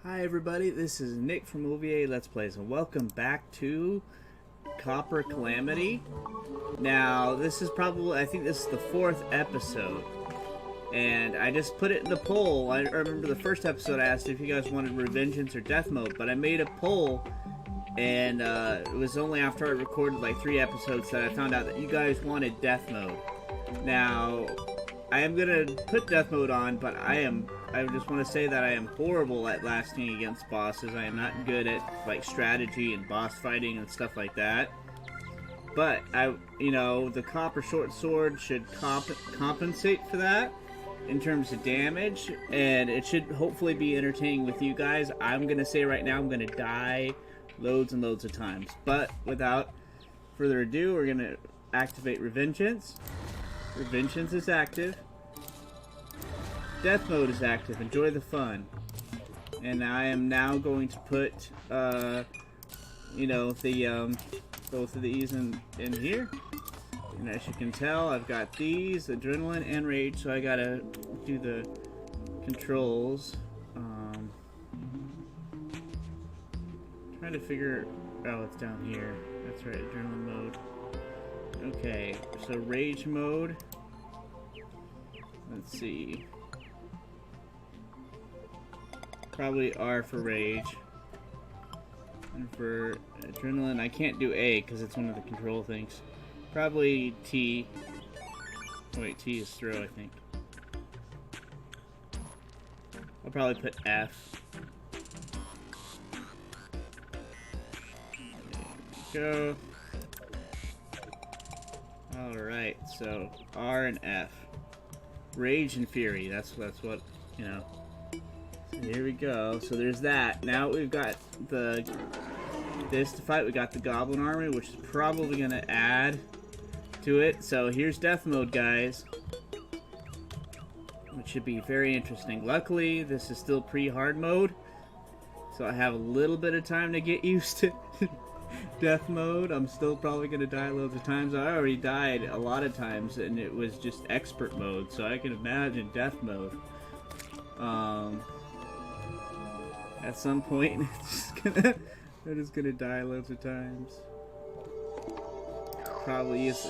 Hi everybody, this is Nick from OVA Let's Plays, and welcome back to Copper Calamity. Now, this is probably, I think this is the 4th episode, and I just put it in the poll. I remember the first episode I asked if you guys wanted Revengeance or Death Mode, but I made a poll, and it was only after I recorded like 3 episodes that I found out that you guys wanted Death Mode. Now, I am gonna put Death Mode on, but I just want to say that I am horrible at lasting against bosses. I am not good at like strategy and boss fighting and stuff like that. But the copper short sword should compensate for that in terms of damage, and it should hopefully be entertaining with you guys. I'm gonna say right now I'm gonna die loads and loads of times, but without further ado, we're gonna activate Revengeance. Revengeance is active. Death Mode is active. Enjoy the fun. And I am now going to put, both of these in here. And as you can tell, I've got these, Adrenaline and Rage, so I gotta do the controls. Trying to figure, oh, it's down here. That's right, Adrenaline mode. Okay, so Rage mode. Let's see. Probably R for Rage. And for Adrenaline, I can't do A because it's one of the control things. Probably T. Oh, wait, T is throw, I think. I'll probably put F. There we go. Alright, so R and F. Rage and Fury, that's what, So here we go. So there's that. Now we've got this to fight. We got the Goblin Army, which is probably going to add to it. So here's Death Mode, guys. Which should be very interesting. Luckily, this is still pre-hard mode. So I have a little bit of time to get used to Death Mode. I'm still probably going to die loads of times. I already died a lot of times, and it was just Expert Mode. So I can imagine Death Mode. At some point, I'm just gonna die loads of times. Probably use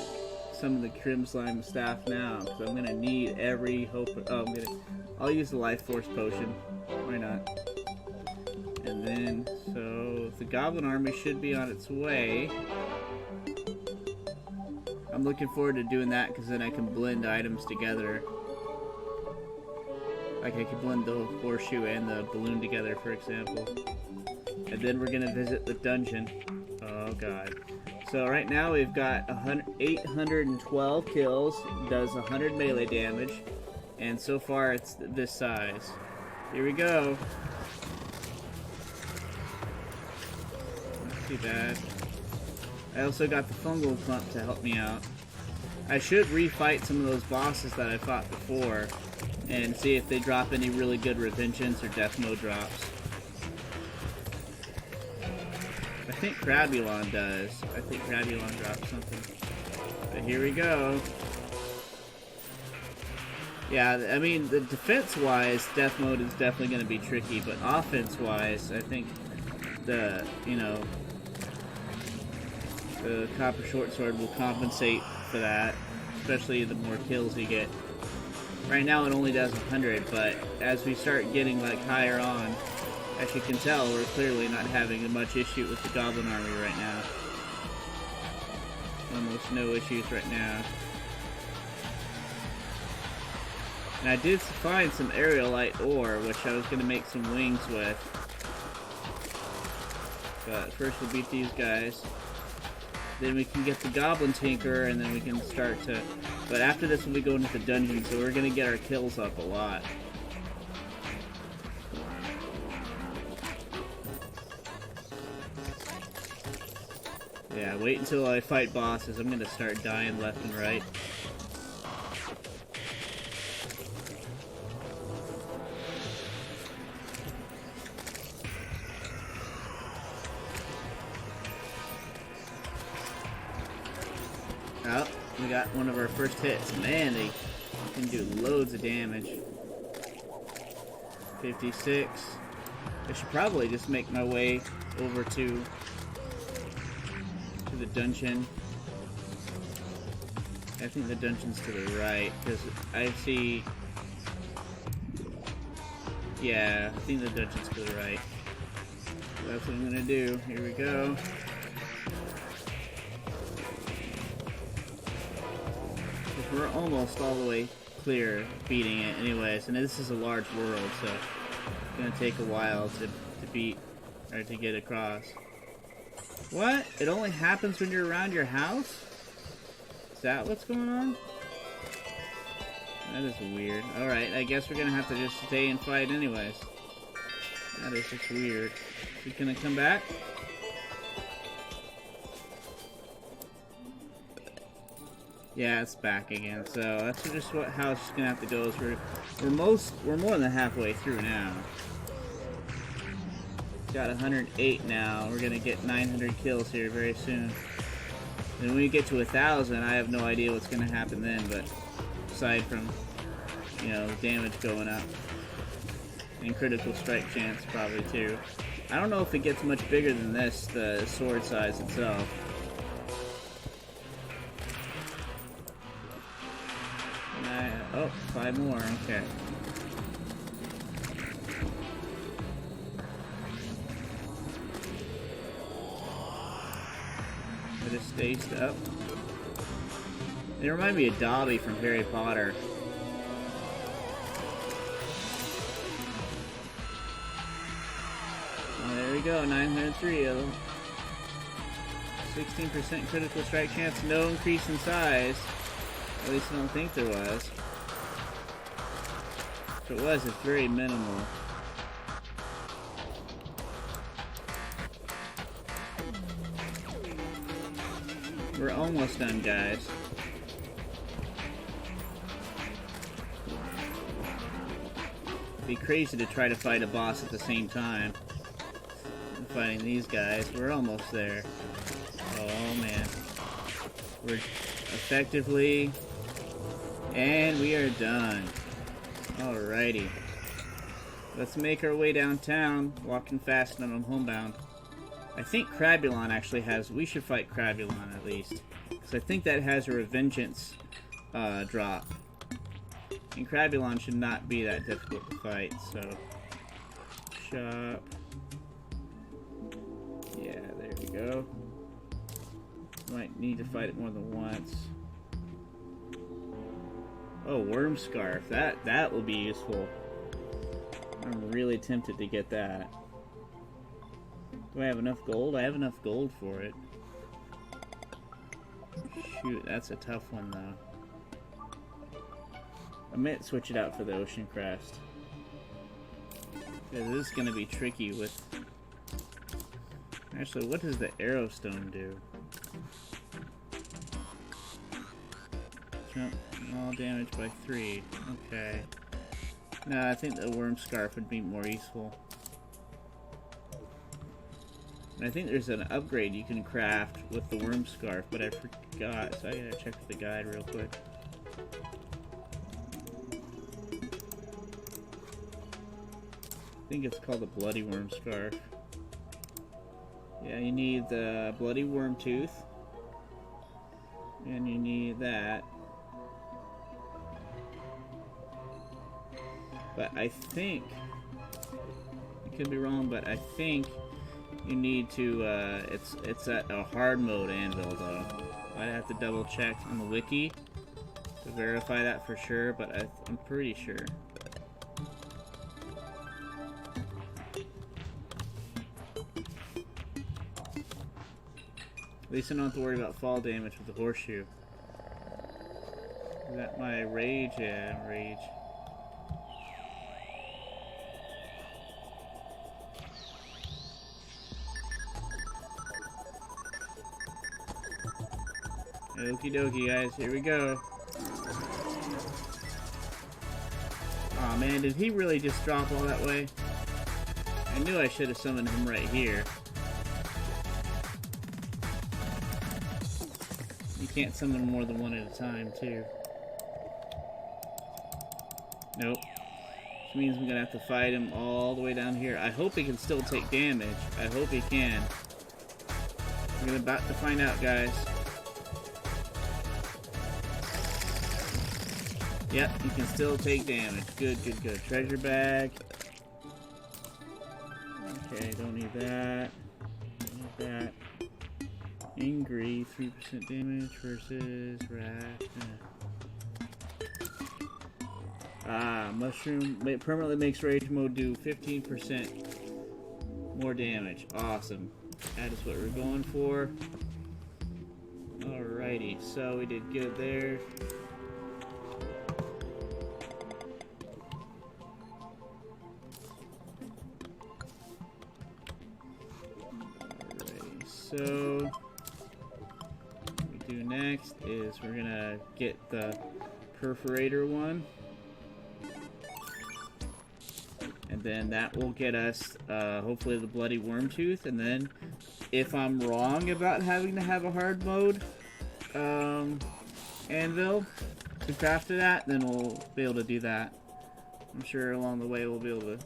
some of the Crim Slime staff now, because I'm gonna need every hope. Oh, I'll use the Life Force Potion. Why not? And then, so the Goblin Army should be on its way. I'm looking forward to doing that, because then I can blend items together. Like I could blend the horseshoe and the balloon together, for example. And then we're gonna visit the dungeon. Oh god. So right now we've got 812 kills, does 100 melee damage, and so far it's this size. Here we go. Not too bad. I also got the fungal clump to help me out. I should refight some of those bosses that I fought before, and see if they drop any really good Revengeance or Death Mode drops. I think Crabulon does. I think Crabulon drops something. But here we go. Yeah, I mean, the defense-wise, Death Mode is definitely going to be tricky, but offense-wise, I think the Copper Short Sword will compensate for that, especially the more kills you get. Right now it only does 100, but as we start getting like higher on, as you can tell, we're clearly not having much issue with the Goblin Army right now. Almost no issues right now. And I did find some aerialite ore, which I was going to make some wings with. But first we'll beat these guys. Then we can get the Goblin Tinker, and then we can start to... But after this we'll be going to the dungeon, so we're going to get our kills up a lot. Yeah, wait until I fight bosses. I'm going to start dying left and right. Oh, we got one of our first hits. Man, they can do loads of damage. 56. I should probably just make my way over to the dungeon. I think the dungeon's to the right, because I see... Yeah, I think the dungeon's to the right. So that's what I'm gonna do. Here we go. We're almost all the way clear beating it anyways, and this is a large world, so it's gonna take a while to beat, or to get across. What? It only happens when you're around your house? Is that what's going on? That is weird. Alright, I guess we're gonna have to just stay and fight anyways. That is just weird. Is it gonna come back? Yeah, it's back again. So that's just how it's gonna have to go. Is we're more than halfway through now. Got 108 now. We're gonna get 900 kills here very soon. And when we get to 1,000, I have no idea what's gonna happen then. But aside from, you know, damage going up and critical strike chance probably too. I don't know if it gets much bigger than this, the sword size itself. Oh, 5 more, okay. It just stays up. They remind me of Dobby from Harry Potter. Oh, there we go, 903 of them. 16% critical strike chance, no increase in size. At least I don't think there was. If it was, it's very minimal. We're almost done, guys. It'd be crazy to try to fight a boss at the same time. I'm fighting these guys. We're almost there. Oh man. We're effectively... And we are done. Alrighty. Let's make our way downtown, walking fast and I'm homebound. I think Crabulon actually has... We should fight Crabulon at least. Because I think that has a Revengeance drop. And Crabulon should not be that difficult to fight, so... Shop. Yeah, there we go. Might need to fight it more than once. Oh, Worm Scarf. That will be useful. I'm really tempted to get that. Do I have enough gold? I have enough gold for it. Shoot, that's a tough one, though. I might switch it out for the Ocean Crest. Because this is going to be tricky with... Actually, what does the Arrowstone do? Jump all damage by 3. Okay. No, I think the Worm Scarf would be more useful. And I think there's an upgrade you can craft with the Worm Scarf, but I forgot, so I gotta check the guide real quick. I think it's called the Bloody Worm Scarf. Yeah, you need the Bloody Worm Tooth. And you need that. But I think, I could be wrong, but I think you need to, it's at a hard mode anvil though. I'd have to double check on the wiki to verify that for sure, but I'm pretty sure. At least I don't have to worry about fall damage with the horseshoe. Is that my rage? Yeah, rage. Okie dokie, guys, here we go. Aw, man, did he really just drop all that way? I knew I should have summoned him right here. You can't summon more than one at a time, too. Nope. which means we're gonna have to fight him all the way down here. I hope he can still take damage. I hope he can. We're about to find out, guys. Yep, he can still take damage. Good, good, good. Treasure bag. Okay, don't need that. Don't need that. Angry, 3% damage versus rat. Ah, mushroom permanently makes rage mode do 15% more damage. Awesome. That is what we're going for. Alrighty, so we did good there. Alrighty, so what we do next is we're gonna get the perforator one. And then that will get us, hopefully, the bloody worm tooth. And then, if I'm wrong about having to have a hard mode anvil to craft that, then we'll be able to do that. I'm sure along the way we'll be able to.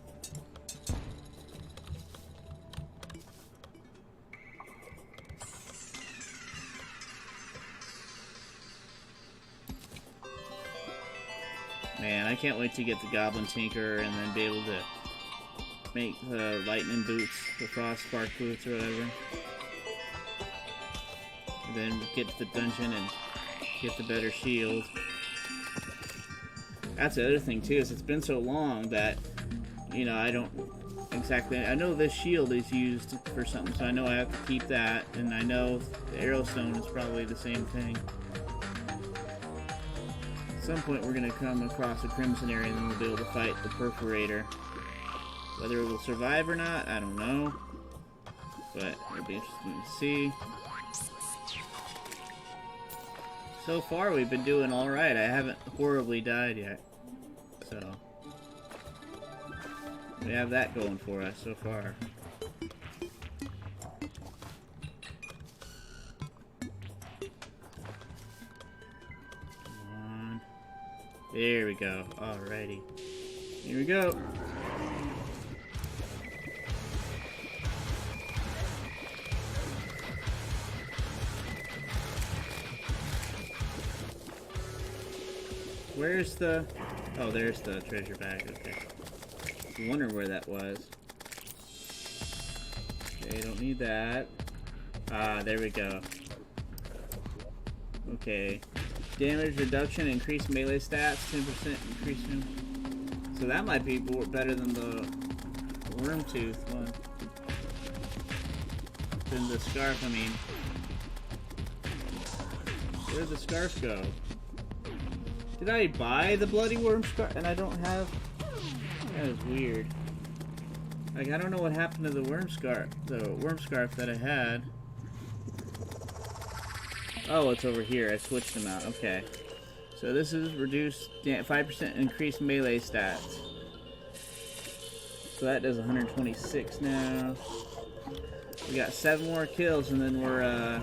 Man, I can't wait to get the Goblin Tinker and then be able to make the lightning boots, the frost spark boots or whatever. And then get to the dungeon and get the better shield. That's the other thing too, is it's been so long that, you know, I don't exactly, I know this shield is used for something, so I know I have to keep that, and I know the arrow stone is probably the same thing. At some point we're going to come across a crimson area and then we'll be able to fight the perforator. Whether it will survive or not, I don't know. But it'll be interesting to see. So far we've been doing alright. I haven't horribly died yet. So we have that going for us so far. There we go. Alrighty. Here we go. Where's the... Oh, there's the treasure bag. Okay. I was wondering where that was. Okay, don't need that. Ah, there we go. Okay. Damage reduction, increased melee stats, 10% increase in... So that might be better than the worm tooth one. Than the scarf, I mean. Where'd the scarf go? Did I buy the bloody worm scarf and I don't have... That is weird. Like, I don't know what happened to the worm scarf that I had. Oh, it's over here. I switched them out. Okay. So this is reduced 5% increased melee stats. So that does 126 now. We got 7 more kills and then we're,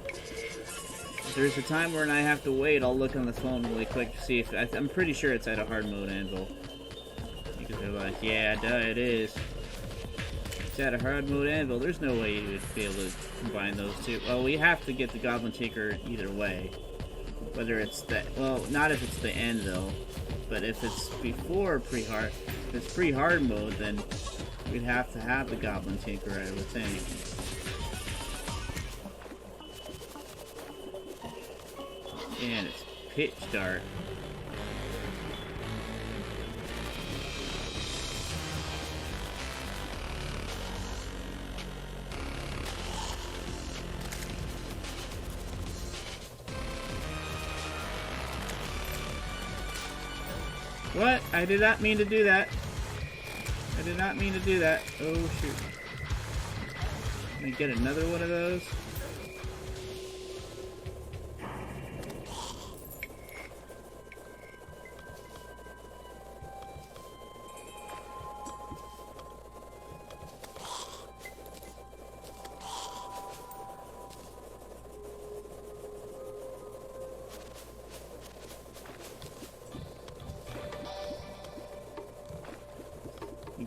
if there's a time when I have to wait, I'll look on the phone really quick to see if... I'm pretty sure it's at a hard mode anvil. Because they're like, yeah, duh, it is. It's at a hard mode anvil. There's no way you would be able to combine those two. Well, we have to get the Goblin Tinker either way. Whether it's the... Well, not if it's the anvil. But if it's before pre-hard... If it's pre-hard mode, then we'd have to have the Goblin Tinker, I would think. And it's pitch dark. What? I did not mean to do that. I did not mean to do that. Oh, shoot. Let me get another one of those.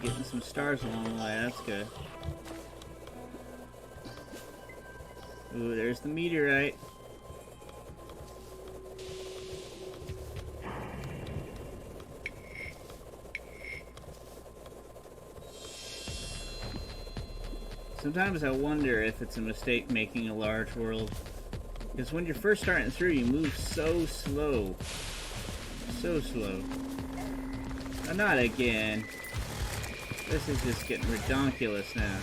getting some stars along the way. That's good. Ooh, there's the meteorite. Sometimes I wonder if it's a mistake making a large world. Because when you're first starting through, you move so slow. So slow. Oh, not again. This is just getting redonkulous now.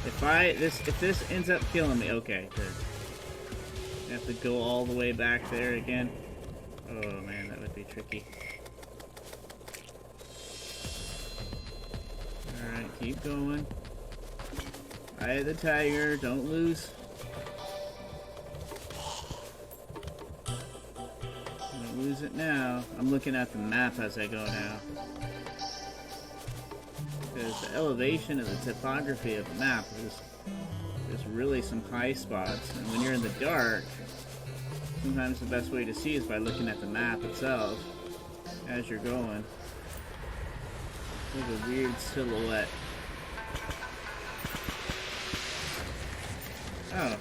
If this ends up killing me, okay, good. I have to go all the way back there again. Oh man, that would be tricky. Alright, keep going. Eye of the tiger, don't lose. Don't lose it now. I'm looking at the map as I go now. Because the elevation of the topography of the map there's really some high spots. And when you're in the dark, sometimes the best way to see is by looking at the map itself as you're going. There's a weird silhouette. Oh.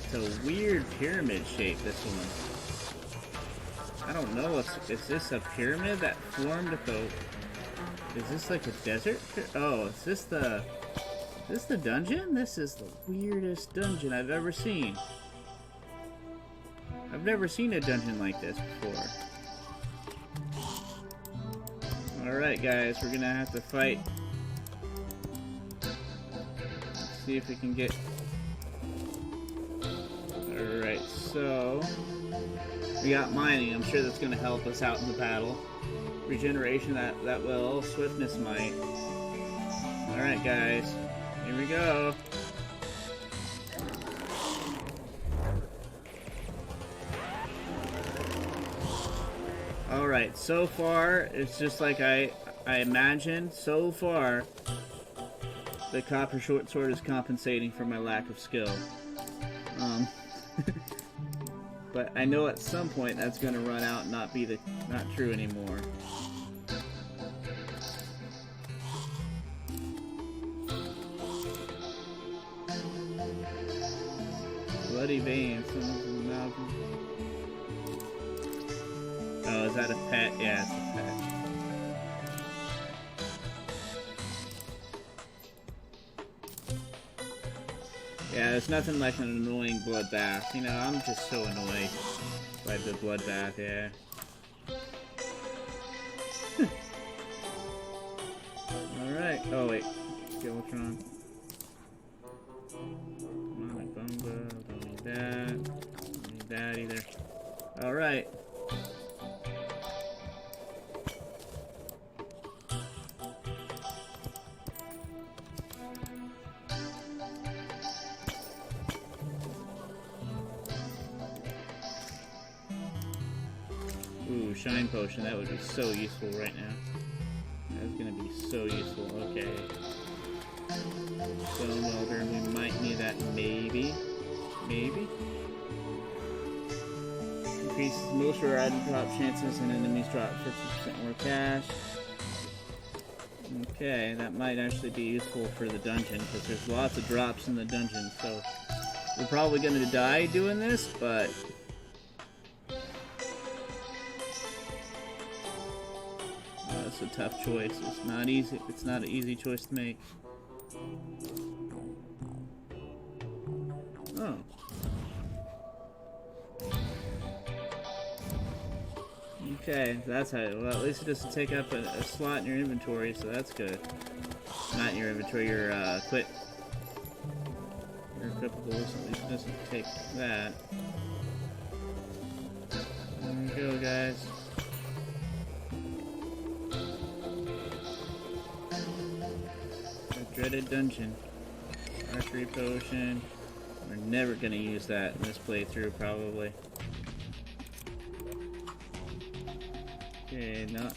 It's a weird pyramid shape, this one. I don't know, is this a pyramid that formed at the... Is this like a desert? Oh, is this the dungeon? This is the weirdest dungeon I've ever seen. I've never seen a dungeon like this before. Alright guys, we're gonna have to fight. Let's see if we can get... Alright, so... We got mining, I'm sure that's gonna help us out in the battle. Regeneration, that will. Swiftness might. Alright guys, here we go. Alright, so far, it's just like I imagined. So far, the copper short sword is compensating for my lack of skill. But I know at some point that's gonna run out and not true anymore. Bloody veins. Oh, is that a pet? Yeah, it's a pet. Yeah, there's nothing like an annoying bloodbath. You know, I'm just so annoyed by the bloodbath, yeah. Alright. Oh, wait. Skeletron. Come on, Bumba. Don't need that. Don't need that either. Alright. Ooh, shine potion, that would be so useful right now. That's gonna be so useful, okay. Stone welder, we might need that, maybe. Maybe? Increases most rare item drop chances and enemies drop 50% more cash. Okay, that might actually be useful for the dungeon, because there's lots of drops in the dungeon, so... We're probably gonna die doing this, but... It's a tough choice. It's not easy. It's not an easy choice to make. Oh. Okay, that's how. Well, at least it doesn't take up a slot in your inventory, so that's good. Not in your inventory, your equip. Your equipables. At least it doesn't take that. There we go, guys. Dreaded dungeon. Archery potion. We're never gonna use that in this playthrough, probably. Okay, not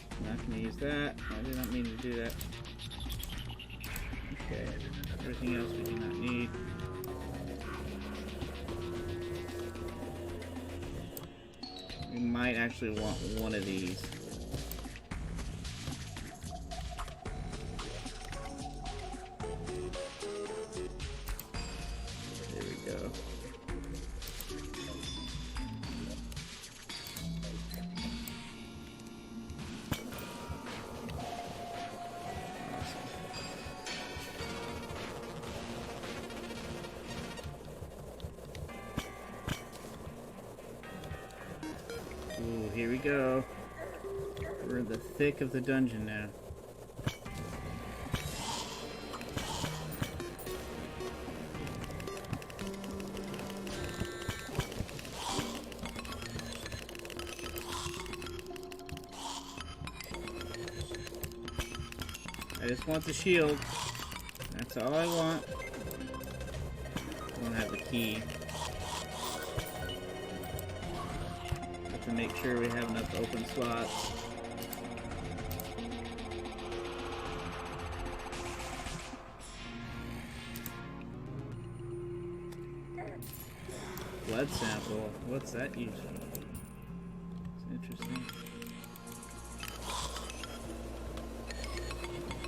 gonna use that. I did not mean to do that. Okay, everything else we do not need. We might actually want one of these. go. We're in the thick of the dungeon now. I just want the shield. That's all I want. I don't have the key. Have to make sure we have enough open slots. Blood sample. What's that used for? It's interesting.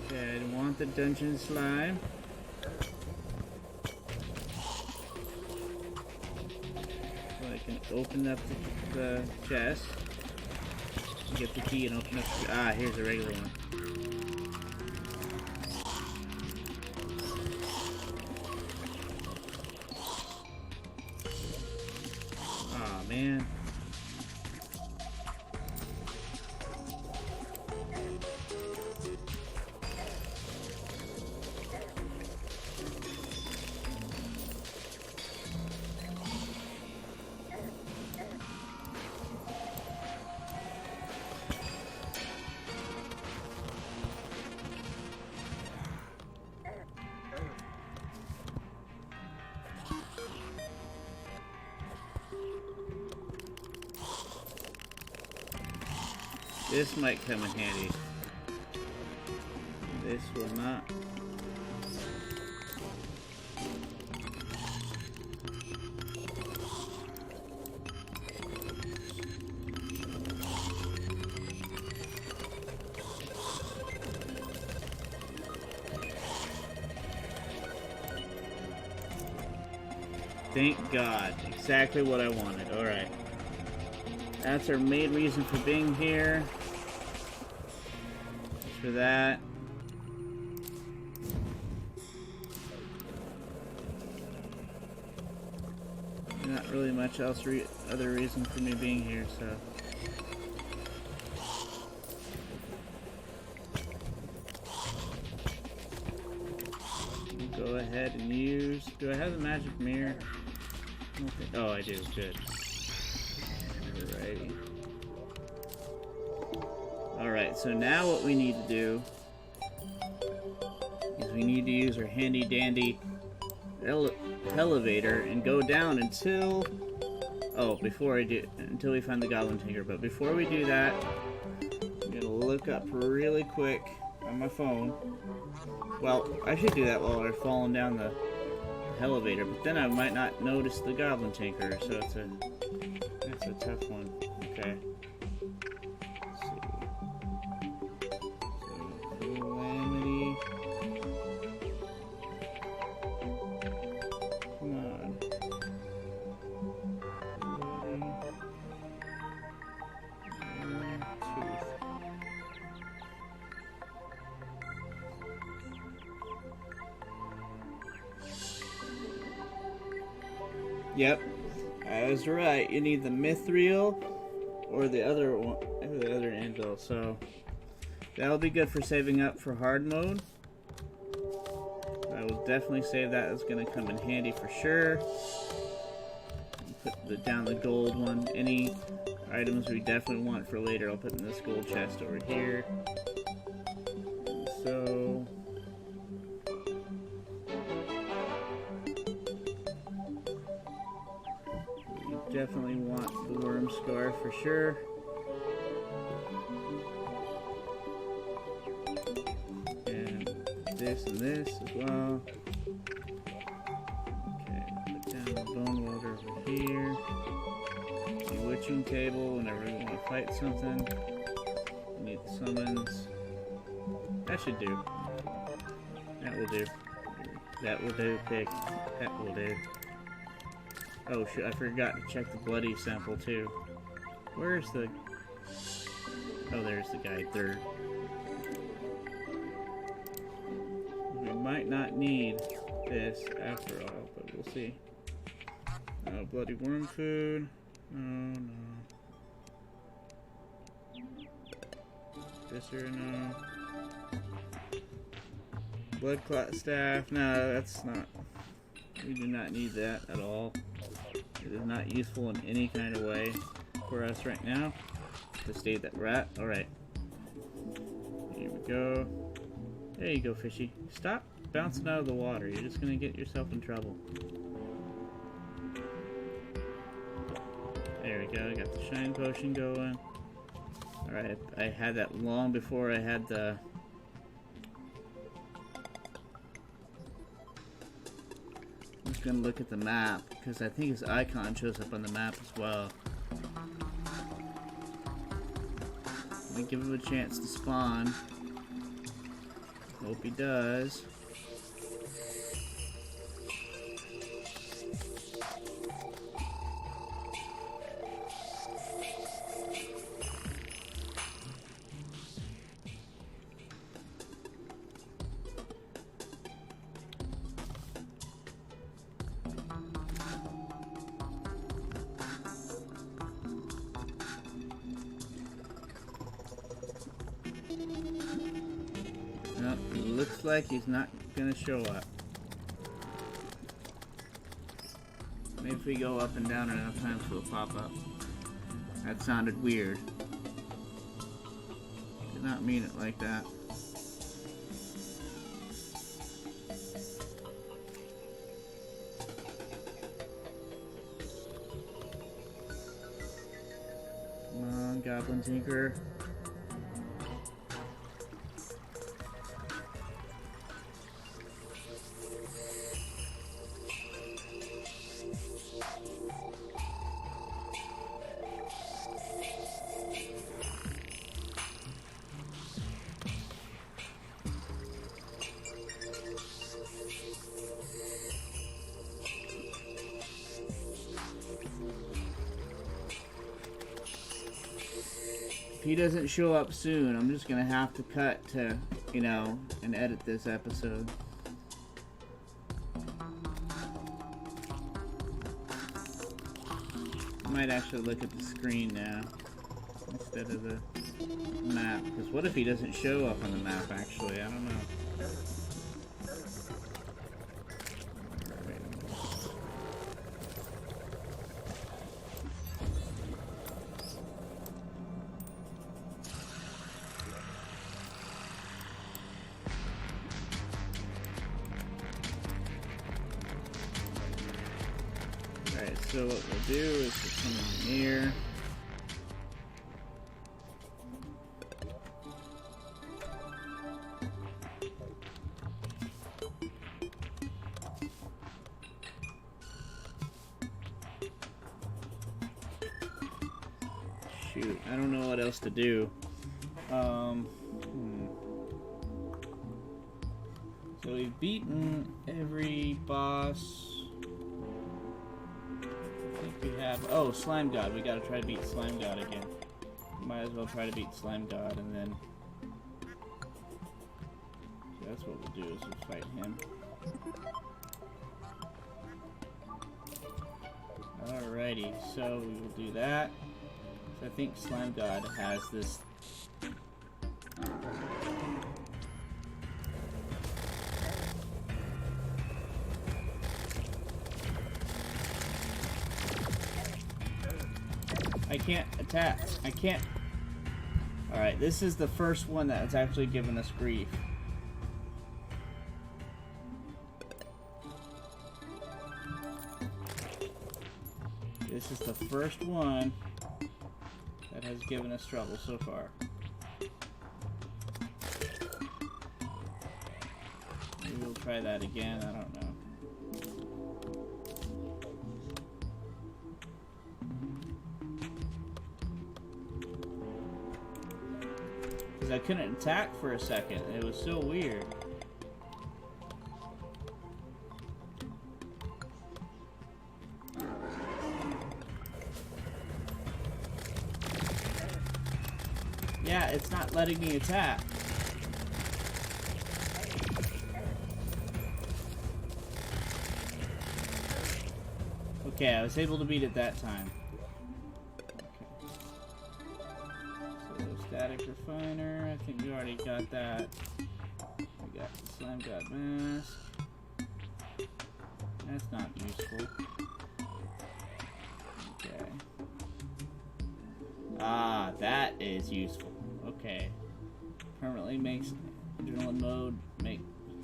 Okay, I want the dungeon slime. So I can open up the chest. Get the key and open up the... Ah, here's a regular one. Aw, man. This might come in handy. This will not. Thank God. Exactly what I wanted. Alright. That's our main reason for being here. For that. Not really much else other reason for me being here, so. I'll go ahead and use. Do I have the magic mirror? Okay. Oh, I do. Good. Alrighty. Alright, so now what we need to do is we need to use our handy dandy elevator and go down until... Oh, until we find the goblin tinker. But before we do that, I'm gonna look up really quick on my phone. Well, I should do that while we're falling down the elevator, but then I might not notice the goblin tinker, so that's a tough one. Okay. Calamity. Come on. Tooth. Yep, I was right. You need the mithril or the other one, the other anvil. So that'll be good for saving up for hard mode. I will definitely save that. It's going to come in handy for sure. Put down the gold one. Any items we definitely want for later, I'll put in this gold chest over here. So we definitely want the worm scar for sure. This and this as well. Okay, put down the bone welder over here. The witching table whenever we want to fight something. We need the summons. That should do. That will do. That will do, pig. That will do. Oh shit, I forgot to check the bloody sample too. Where's the... Oh, there's the guy third. Might not need this after all, but we'll see. Oh, bloody worm food. Oh no. Artificer, no. Blood clot staff, no, that's not. We do not need that at all. It is not useful in any kind of way for us right now. The state that we're at. Alright. Here we go. There you go, fishy. Stop bouncing out of the water. You're just gonna get yourself in trouble. There we go. I got the shine potion going. Alright, I had that long before I had the... I'm just gonna look at the map, because I think his icon shows up on the map as well. Let me give him a chance to spawn. Hope he does. Nope, looks like he's not gonna show up. Maybe if we go up and down enough times he'll pop up. That sounded weird. Did not mean it like that. Come on, Goblin Tinker. If he doesn't show up soon, I'm just gonna have to cut to, you know, and edit this episode. I might actually look at the screen now instead of the map, because what if he doesn't show up on the map actually? I don't know. Alright, so what we'll do is just come in here. Shoot, I don't know what else to do. So we've beaten every boss. I think we have... Oh, Slime God. We gotta try to beat Slime God again. Might as well try to beat Slime God, and then... So that's what we'll do, is we'll fight him. Alrighty, so we will do that. So I think Slime God has this... I can't attack. I can't. Alright, this is the first one that's actually given us grief. This is the first one that has given us trouble so far. Maybe we'll try that again, I don't know. I couldn't attack for a second. It was so weird. Yeah, it's not letting me attack. Okay, I was able to beat it that time. Okay. So Static refiner. I think we already got that. We got the slime god mask. That's not useful. Okay. Ah, that is useful. Okay. Permanently makes adrenaline mode make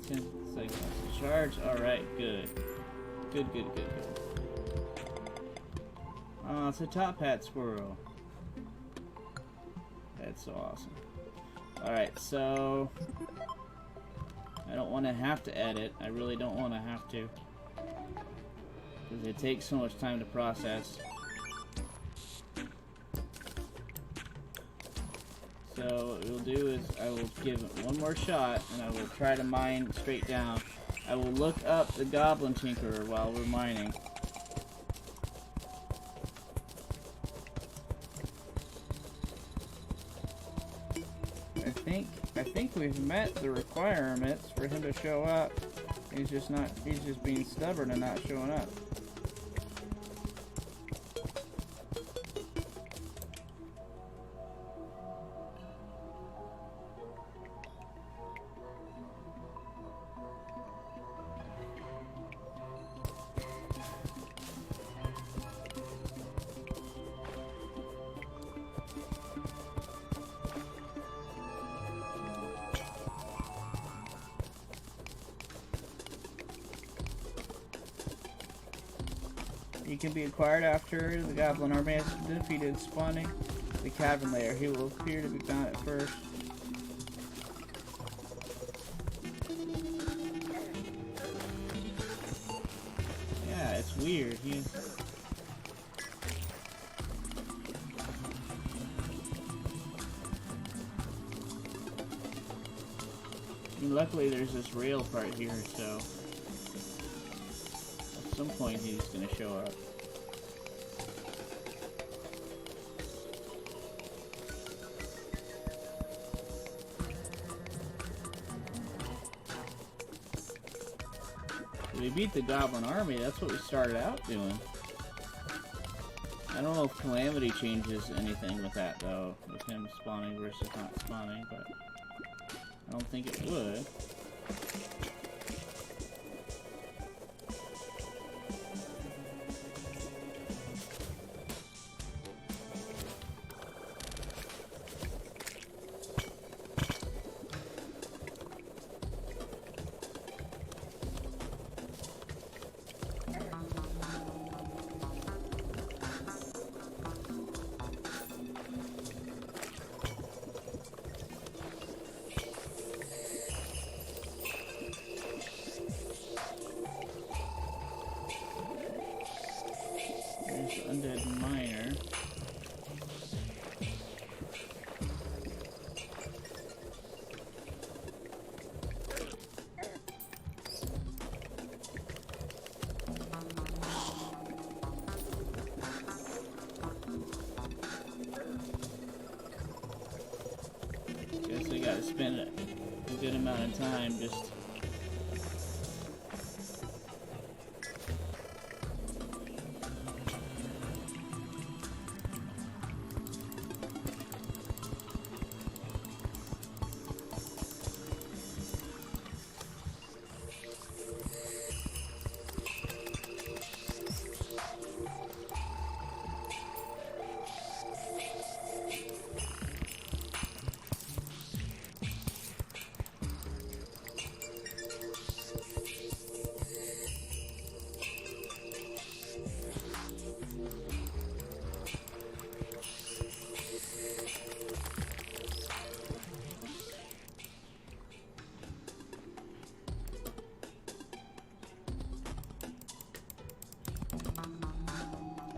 10 seconds to charge. Alright, good. Good. Oh, it's a top hat squirrel. That's so awesome. Alright, so I don't want to have to edit. I really don't want to have to. Because it takes so much time to process. So what we'll do is I will give it one more shot and I will try to mine straight down. I will look up the Goblin Tinkerer while we're mining. I think we've met the requirements for him to show up. He's just being stubborn and not showing up. He can be acquired after the Goblin army has been defeated, spawning the cavern layer. He will appear to be bound at first. Yeah, it's weird. Luckily there's this rail part here, so at some point he's gonna show up. We beat the Goblin army, that's what we started out doing. I don't know if Calamity changes anything with that though, with him spawning versus not spawning, but I don't think it would. Undead miner. Guess I gotta spend a good amount of time just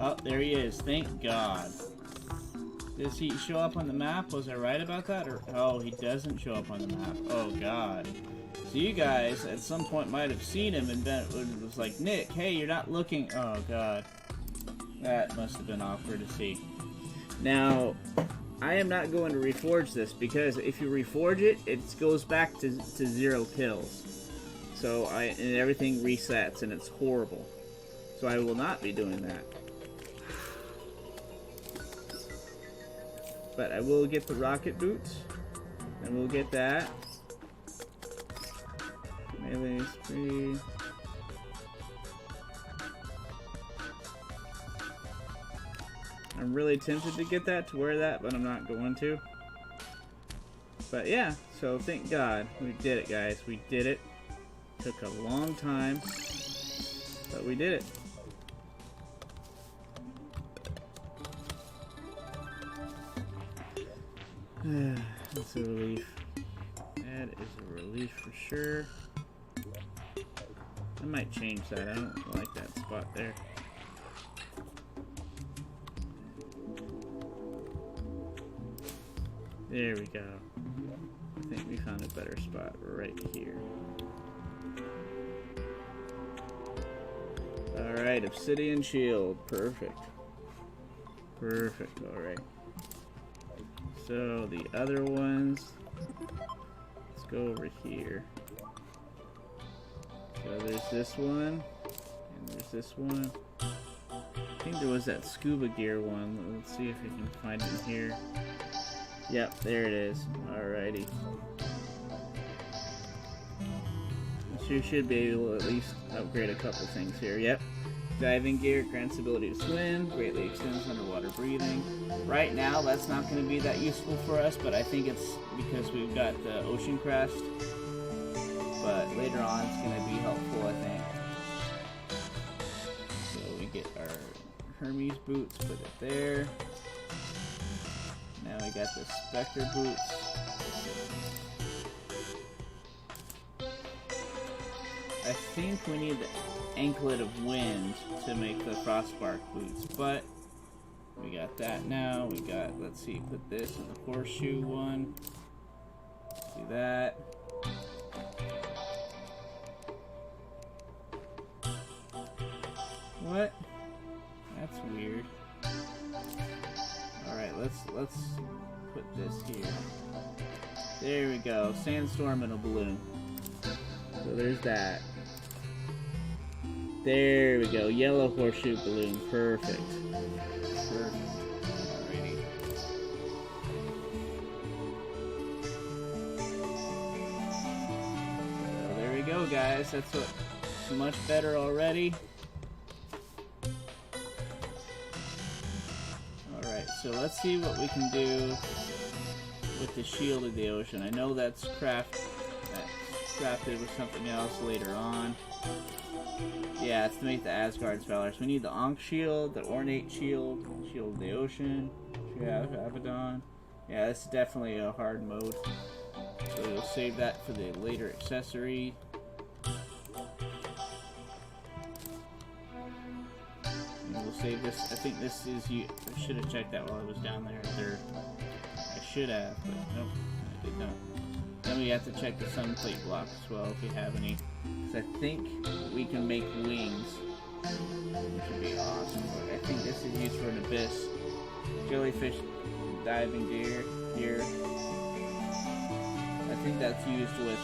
Oh, there he is. Thank God. Does he show up on the map? Was I right about that? Or oh, he doesn't show up on the map. Oh, God. So you guys at some point might have seen him and was like, Nick, hey, you're not looking. Oh, God. That must have been awkward to see. Now, I am not going to reforge this because if you reforge it, it goes back to 0 kills. So and everything resets and it's horrible. So I will not be doing that. But I will get the rocket boots. And we'll get that. Melee speed. I'm really tempted to get that, to wear that, but I'm not going to. But yeah, so thank God. We did it, guys. We did it. Took a long time, but we did it. That's a relief. That is a relief for sure. I might change that. I don't like that spot there. There we go. I think we found a better spot right here. Alright, obsidian shield. Perfect. Perfect, alright. So the other ones, let's go over here. So there's this one, and there's this one. I think there was that scuba gear one. Let's see if we can find it in here. Yep, there it is. Alrighty. So you should be able to at least upgrade a couple things here. Yep. Diving gear grants ability to swim, greatly extends underwater breathing. Right now, that's not going to be that useful for us, but I think it's because we've got the ocean crest. But later on, it's going to be helpful, I think. So we get our Hermes boots, put it there. Now we got the Spectre boots. I think we need the Anklet of Wind to make the Frostbark boots, but we got that now. We got, let's see, put this in the horseshoe one. Do that. What? That's weird. Alright, let's put this here. There we go. Sandstorm and a balloon. So there's that. There we go. Yellow horseshoe balloon. Perfect. Perfect. Alrighty. So there we go, guys. That's what. It's much better already. Alright, so let's see what we can do with the Shield of the Ocean. I know that's crafted with something else later on. Yeah, it's to make the Asgard's Valor. So we need the Ankh Shield, the Ornate Shield, Shield of the Ocean, Abbadon. Yeah, this is definitely a hard mode. So we'll save that for the later accessory. And we'll save this. I think this is you. I should have checked that while I was down there. I should have, but nope, I did not. Then we have to check the sun plate blocks as well if we have any. Because I think we can make wings. Which would be awesome. But I think this is used for an abyss. Jellyfish diving gear here. I think that's used with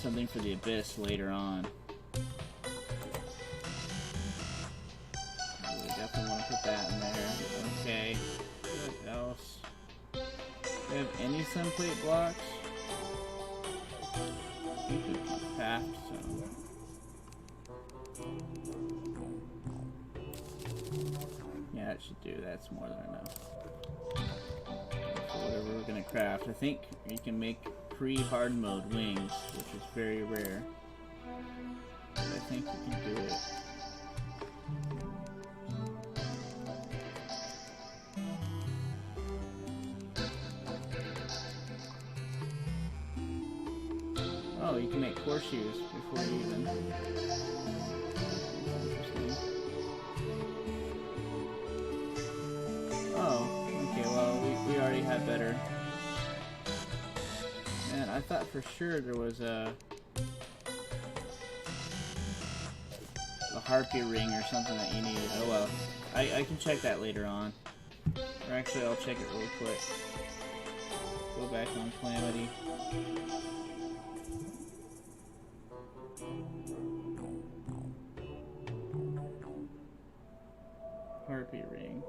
something for the abyss later on. So we definitely want to put that in there. Okay. What else? Do we have any sun plate blocks? I think we can craft some. Yeah, it should do. That's more than enough. For whatever we're gonna craft. I think you can make pre-hard mode wings, which is very rare. But I think you can do it. Oh, you can make horseshoes before you even. Interesting. Oh, okay, well, we already had better. Man, I thought for sure there was a harpy ring or something that you needed. Oh well, I can check that later on. Or actually, I'll check it real quick. Go back on Calamity. Harpy ring.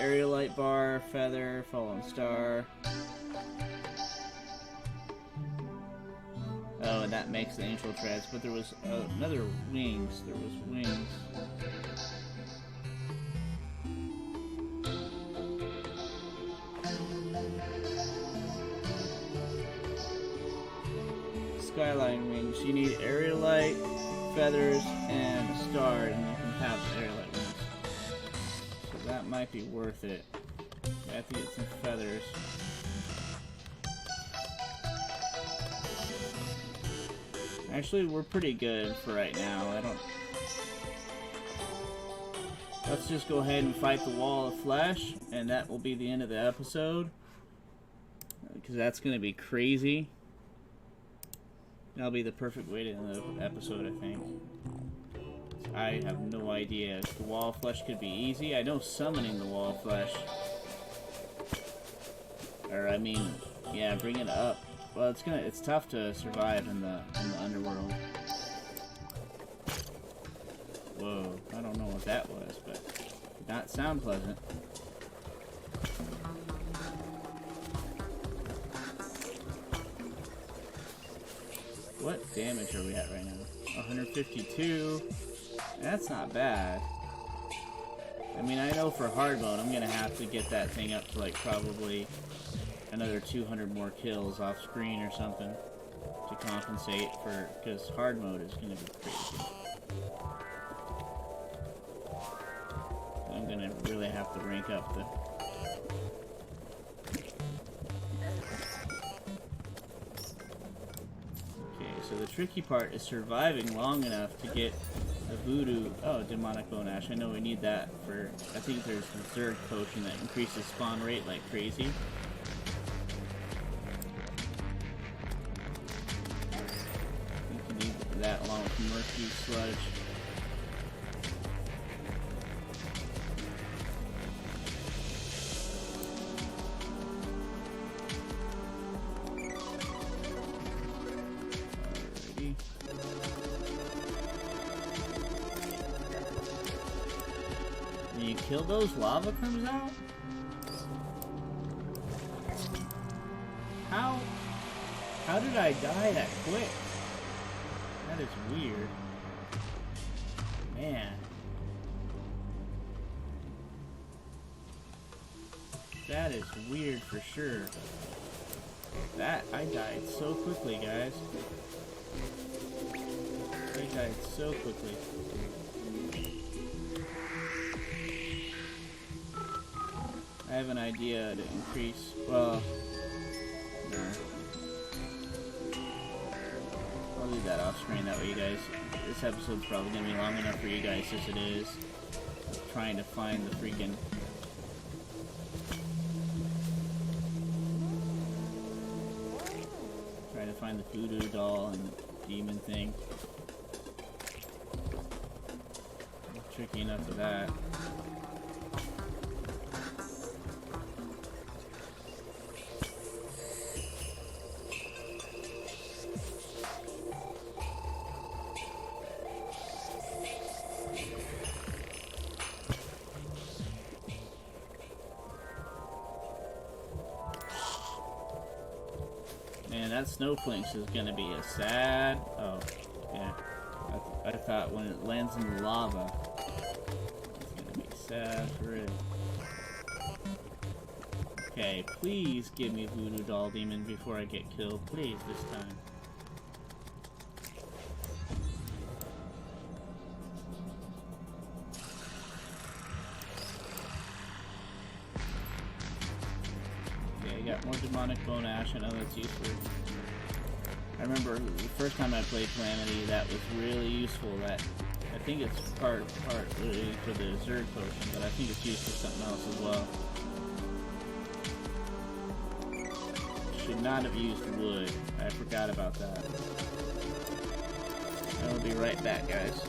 aerial light bar, feather, fallen star. Oh, and that makes the angel treads, but there was another wings. There was wings. Skyline wings. You need aerial light, feathers, and a star, and you can have the aerial light wings. So that might be worth it. I have to get some feathers. Actually, we're pretty good for right now. Let's just go ahead and fight the wall of flesh, and that will be the end of the episode. Because that's going to be crazy. That'll be the perfect way to end the episode, I think. I have no idea. The wall of flesh could be easy. I know summoning the wall of flesh. Or, I mean, yeah, bring it up. Well, it's tough to survive in the underworld. Whoa, I don't know what that was, but did not sound pleasant. What damage are we at right now? 152. That's not bad. I mean, I know for hard mode, I'm gonna have to get that thing up to like probably another 200 more kills off screen or something to compensate for, because hard mode is gonna be crazy. I'm gonna really have to rank up the. So the tricky part is surviving long enough to get the voodoo. Oh, demonic bone ash. I know we need that for. I think there's a Zerg potion that increases spawn rate like crazy. I think you need that along with murky sludge. Kill those, lava comes out? How did I die that quick? That is weird. Man. That is weird for sure. I died so quickly, guys. I died so quickly. I have an idea to increase, well, no. I'll leave that off screen, that way you guys, this episode's probably going to be long enough for you guys as it is. Trying to find the freaking, trying to find the voodoo doll and the demon thing. Tricky enough for that. Man, that snowflakes is gonna be a sad. Oh, yeah. I thought when it lands in the lava, it's gonna be sad for it. Okay, please give me Voodoo Doll Demon before I get killed. Please, this time. More demonic bone ash. I know that's useful. I remember the first time I played Calamity, that was really useful. That I think it's part really for the Zerg potion, but I think it's used for something else as well. Should not have used wood. I forgot about that. I will be right back, guys.